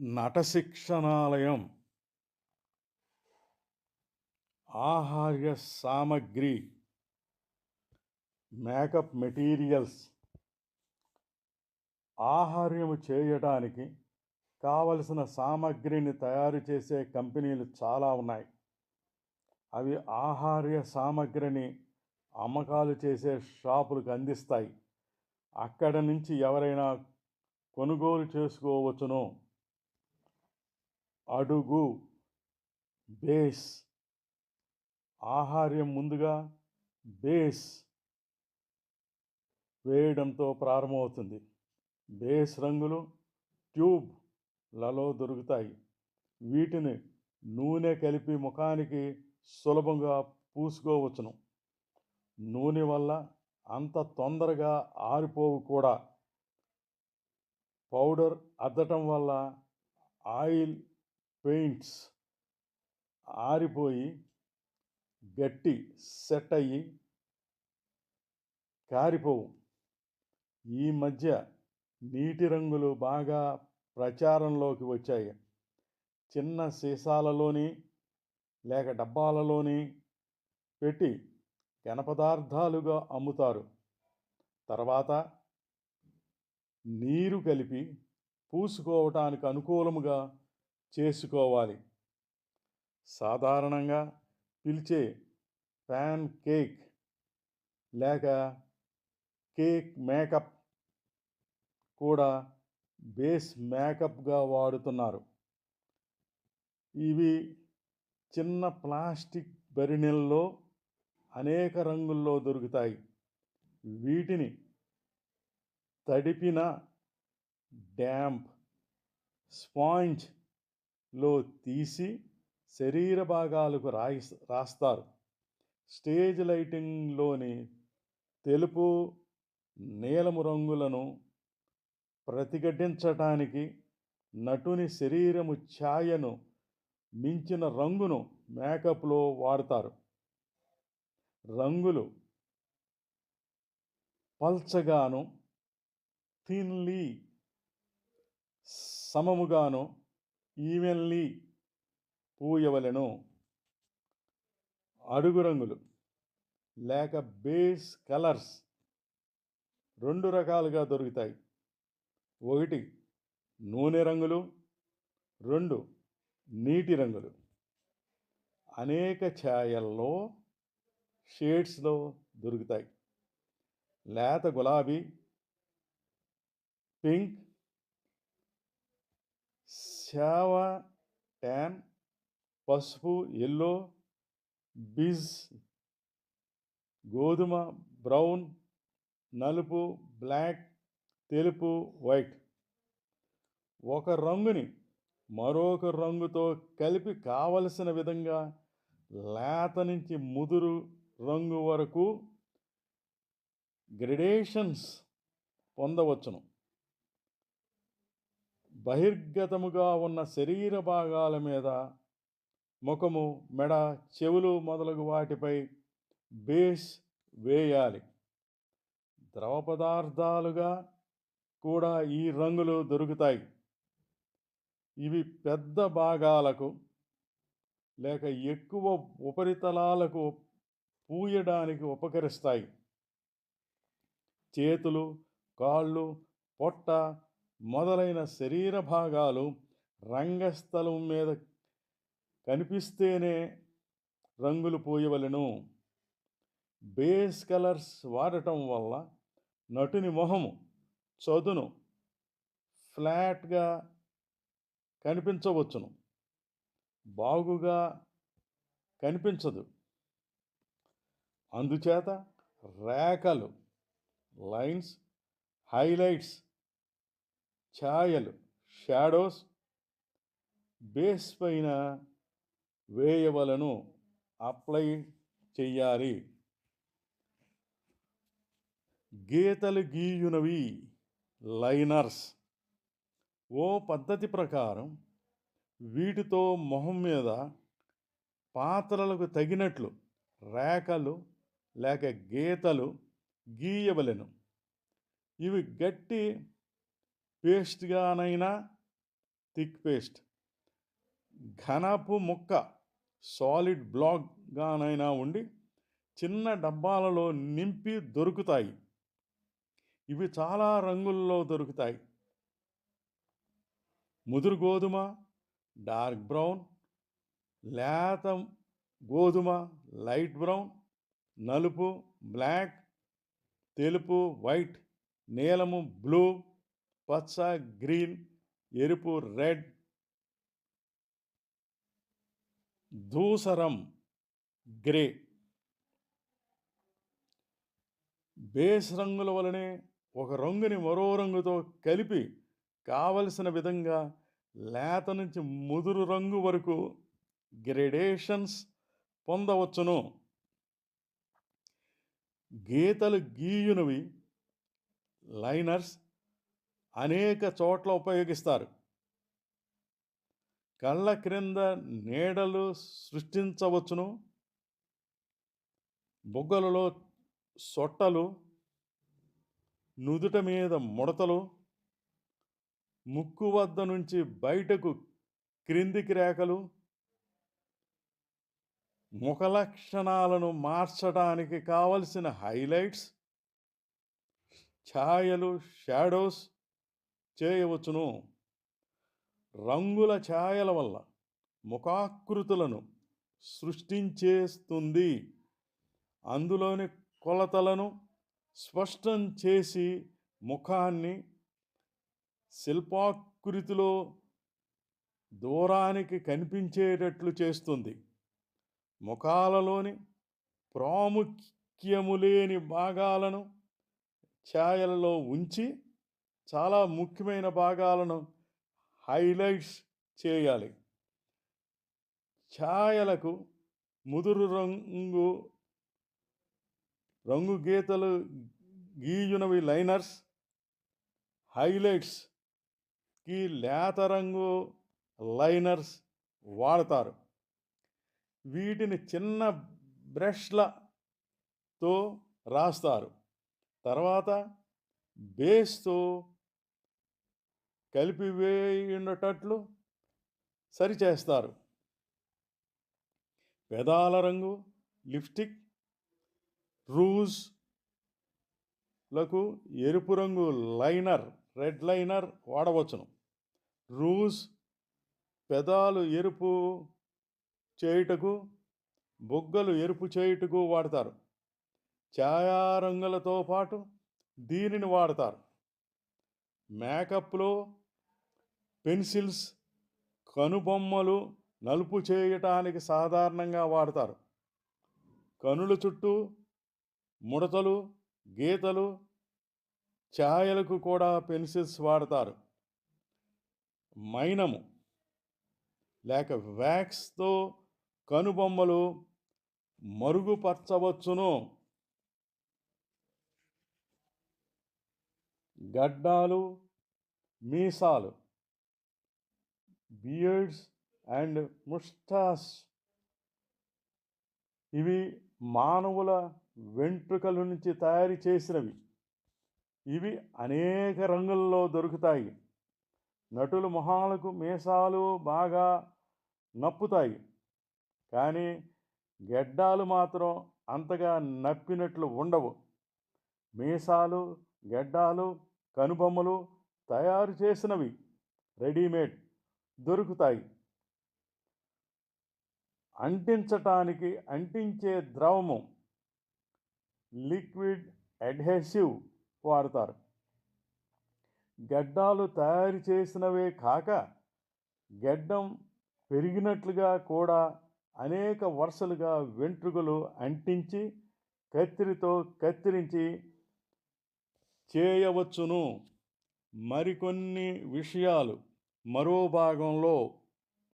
నటశిక్షణాలయం ఆహార్య సామగ్రి, makeup materials, ఆహార్యము చేయడానికి కావలసిన సామగ్రిని తయారు చేసే కంపెనీలు చాలా ఉన్నాయి. అవి ఆహార్య సామగ్రిని అమ్మకాలు చేసే షాపులకు అందిస్తాయి. అక్కడ నుంచి ఎవరైనా కొనుగోలు చేసుకోవచ్చును. అడుగు బేస్ ఆహార్యం ముందుగా బేస్ వేయడంతో ప్రారంభమవుతుంది. బేస్ రంగులు ట్యూబ్లలో దొరుకుతాయి. వీటిని నూనె కలిపి ముఖానికి సులభంగా పూసుకోవచ్చును. నూనె వల్ల అంత తొందరగా ఆరిపోవు కూడా. పౌడర్ అద్దటం వల్ల ఆయిల్ పెయింట్స్ ఆరిపోయి గట్టి సెట్ అయ్యి కారిపోవు. ఈ మధ్య నీటి రంగులు బాగా ప్రచారంలోకి వచ్చాయి. చిన్న సీసాలలోని లేక డబ్బాలలోని పెట్టి ఘనపదార్థాలుగా అమ్ముతారు. తర్వాత నీరు కలిపి పూసుకోవటానికి అనుకూలముగా చేసుకోవాలి. సాధారణంగా పిలిచే ప్యాన్ కేక్ లేక కేక్ మేకప్ కూడా బేస్ మేకప్గా వాడుతున్నారు. ఇవి చిన్న ప్లాస్టిక్ బరిణెల్లో అనేక రంగుల్లో దొరుకుతాయి. వీటిని తడిపిన డ్యాంప్ స్పాంజ్లో తీసి శరీర భాగాలకు రాస్తారు. స్టేజ్ లైటింగ్లోని తెలుపు, నీలము రంగులను ప్రతిఘటించటానికి నటుని శరీరము ఛాయను మించిన రంగును మేకప్లో వాడతారు. రంగులు పల్చగాను, థిన్లీ సమముగాను, ఈవెన్లీ పూయవలెను. అడుగు రంగులు లేక బేస్ కలర్స్ 2 రకాలుగా దొరుకుతాయి. 1 నూనె రంగులు, 2 నీటి రంగులు. అనేక ఛాయల్లో షేడ్స్లో దొరుకుతాయి. లేత గులాబీ, పింక్, శావ ట్యాన్, పసుపు, ఎల్లో, బిజ్, గోధుమ, బ్రౌన్, నలుపు, బ్లాక్, తెలుపు, వైట్. ఒక రంగుని మరొక రంగుతో కలిపి కావలసిన విధంగా లేత నుంచి ముదురు రంగు వరకు గ్రెడేషన్స్ పొందవచ్చును. బహిర్గతముగా ఉన్న శరీర భాగాల మీద, ముఖము, మెడ, చెవులు మొదలగు వాటిపై బేస్ వేయాలి. ద్రవ పదార్థాలుగా కూడా ఈ రంగులు దొరుకుతాయి. ఇవి పెద్ద భాగాలకు లేక ఎక్కువ ఉపరితలాలకు పూయడానికి ఉపకరిస్తాయి. చేతులు, కాళ్ళు, పొట్ట మొదలైన శరీర భాగాలు రంగస్థలం మీద కనిపిస్తేనే రంగులు పూయవలెను. బేస్ కలర్స్ వాడటం వల్ల నటుని మొహము చదును ఫ్లాట్గా కనిపించవచ్చును, బాగుగా కనిపించదు. అందుచేత రేఖలు, లైన్స్, హైలైట్స్, ఛాయలు, షాడోస్ బేస్ పైన వేయవలను, అప్లై చెయ్యాలి. గీతలు గీయునవి లైనర్స్. ఓ పద్ధతి ప్రకారం వీటితో మొహం మీద పాత్రలకు తగినట్లు రేఖలు లేక గీతలు గీయవలెను. ఇవి గట్టి పేస్ట్గానైనా థిక్ పేస్ట్, ఘనపు ముక్క సాలిడ్ బ్లాక్గానైనా ఉండి చిన్న డబ్బాలలో నింపి దొరుకుతాయి. ఇవి చాలా రంగుల్లో దొరుకుతాయి. ముదురు గోధుమ, డార్క్ బ్రౌన్, లేత గోధుమ, లైట్ బ్రౌన్, నలుపు, బ్లాక్, తెలుపు, వైట్, నీలము, బ్లూ, పచ్చ, గ్రీన్, ఎరుపు, రెడ్, ధూసరం, గ్రే. బేస్ రంగుల వలనే ఒక రంగుని మరో రంగుతో కలిపి కావలసిన విధంగా లేత నుంచి ముదురు రంగు వరకు గ్రేడేషన్స్ పొందవచ్చును. గీతలు గీయునవి లైనర్స్ అనేక చోట్ల ఉపయోగిస్తారు. కళ్ళ క్రింద నీడలు సృష్టించవచ్చును. బుగ్గలలో సొట్టలు, నుదుట మీద ముడతలు, ముక్కు వద్ద నుంచి బయటకు క్రిందికి రేఖలు, ముఖ లక్షణాలను మార్చడానికి కావలసిన హైలైట్స్, ఛాయలు, షాడోస్ చేయవచ్చును. రంగుల ఛాయల వల్ల ముఖాకృతులను సృష్టించేస్తుంది. అందులోని కొలతలను స్పష్టం చేసి ముఖాన్ని శిల్పాకృతిలో దూరానికి కనిపించేటట్లు చేస్తుంది. ముఖాలలోని ప్రాముఖ్యము లేని భాగాలను ఛాయలలో ఉంచి చాలా ముఖ్యమైన భాగాలను హైలైట్స్ చేయాలి. ఛాయలకు ముదురు రంగు గీతలు గీయునవి లైనర్స్, హైలైట్స్కి లేత రంగు లైనర్స్ వాడతారు. వీటిని చిన్న బ్రష్లతో రాస్తారు. తర్వాత బేస్తో కలిపివేయుటట్లు సరిచేస్తారు. పెదాల రంగు, లిప్స్టిక్, రూజ్లకు ఎరుపు రంగు లైనర్, రెడ్ లైనర్ వాడవచ్చును. రూజ్ పెదాలు ఎరుపు చేయుటకు, బొగ్గలు ఎరుపు చేయుటకు వాడతారు. ఛాయారంగులతో పాటు దీనిని వాడతారు. మేకప్లో పెన్సిల్స్, కనుబొమ్మలు నలుపు చేయటానికి సాధారణంగా వాడతారు. కనుల చుట్టూ ముడతలు, గీతలు, ఛాయలకు కూడా పెన్సిల్స్ వాడతారు. మైనము లేక వ్యాక్స్తో కనుబొమ్మలు మరుగుపరచవచ్చును. గడ్డాలు, మీసాలు, బియర్డ్స్ అండ్ ముస్టాస్, ఇవి మానవుల వెంట్రుకల నుంచి తయారు చేసినవి. ఇవి అనేక రంగుల్లో దొరుకుతాయి. నటుల మొహాలకు మీసాలు బాగా నప్పుతాయి, కానీ గెడ్డాలు మాత్రం అంతగా నప్పినట్లు ఉండవు. మీసాలు, గెడ్డాలు, కనుబొమ్మలు తయారు చేసినవి రెడీమేడ్ దొరుకుతాయి. అంటించటానికి అంటించే ద్రవము లిక్విడ్ అడ్హెసివ్ వాడతారు. గడ్డాలు తయారు చేసినవే కాక గెడ్డం పెరిగినట్లుగా కూడా అనేక వరుసలుగా వెంట్రుకలు అంటించి కత్తిరితో కత్తిరించి చేయవచ్చును. మరికొన్ని విషయాలు మరో భాగంలో